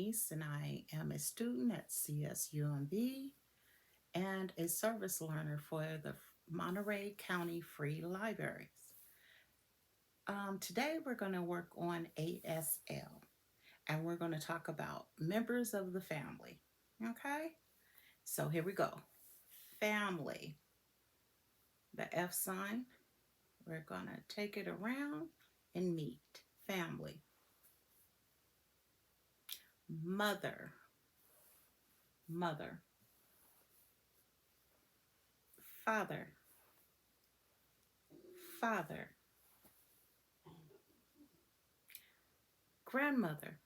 Denice, and I am a student at CSUMB and a service learner for the Monterey County Free Libraries. Today, we're going to work on ASL, and we're going to talk about members of the family. Okay? So, here we go. Family, the F sign. We're going to take it around and meet. Family. Mother, mother. Father, father. Grandmother,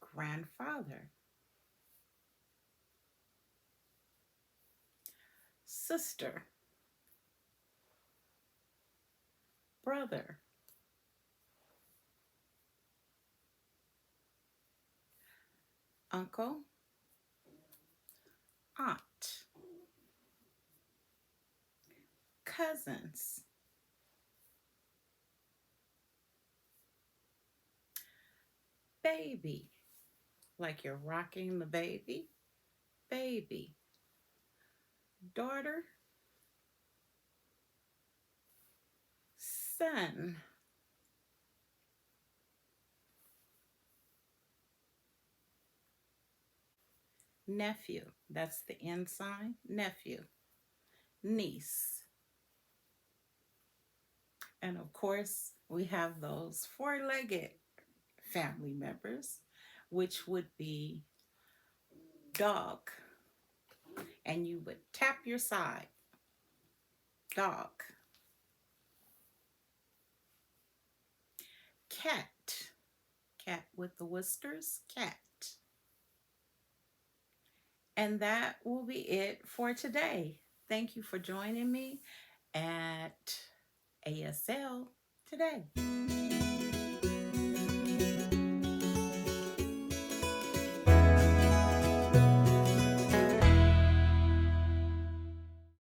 grandfather. Sister, brother. Uncle, aunt. Cousins. Baby, like you're rocking the baby. Baby. Daughter, son. Nephew, that's the N sign. Nephew. Niece. And of course, we have those four-legged family members, which would be dog. And you would tap your side. Dog. Cat. Cat with the whiskers. Cat. And that will be it for today. Thank you for joining me at ASL today.